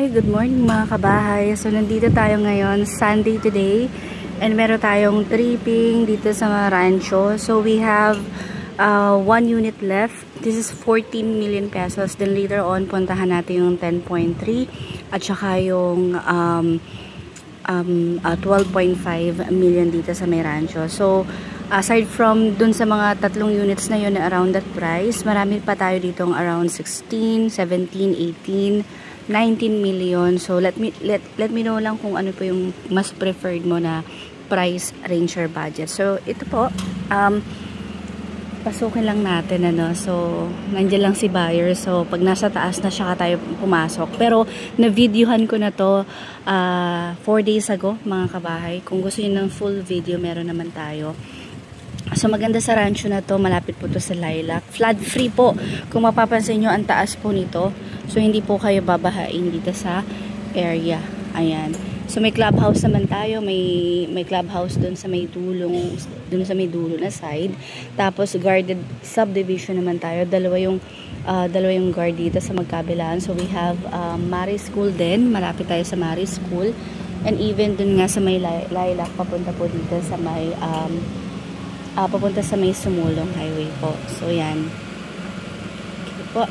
Good morning mga kabahay. So nandito tayo ngayon, Sunday today, and meron tayong tripping dito sa rancho. So we have one unit left. This is 14 million pesos. Then later on, puntahan natin yung 10.3 at saka yung 12.5 million dito sa may rancho. So aside from dun sa mga tatlong units na yun around that price, marami pa tayo ditong around 16, 17, 18, 19 million. So let me know lang kung ano po yung mas preferred mo na price range or budget. So ito po, pasukin lang natin ano. So nandiyan lang si buyer. So pag nasa taas na siya tayo pumasok. Pero na-videohan ko na to 4 days ago mga kabahay. Kung gusto niyo ng full video, meron naman tayo. So maganda sa rancho na to, malapit po to sa Lilac. Flood free po. Kung mapapansin nyo, ang taas po nito. So hindi po kayo babahain dito sa area. Ayan. So may clubhouse naman tayo, may clubhouse doon sa may dulo na side. Tapos guarded subdivision naman tayo. Dalawa yung guard dito sa magkabilaan. So we have Mari School din, malapit tayo sa Mari School. And even dun nga sa may Lilac, papunta po dito sa may papunta sa may Sumulong Highway po. So yan. Okay po.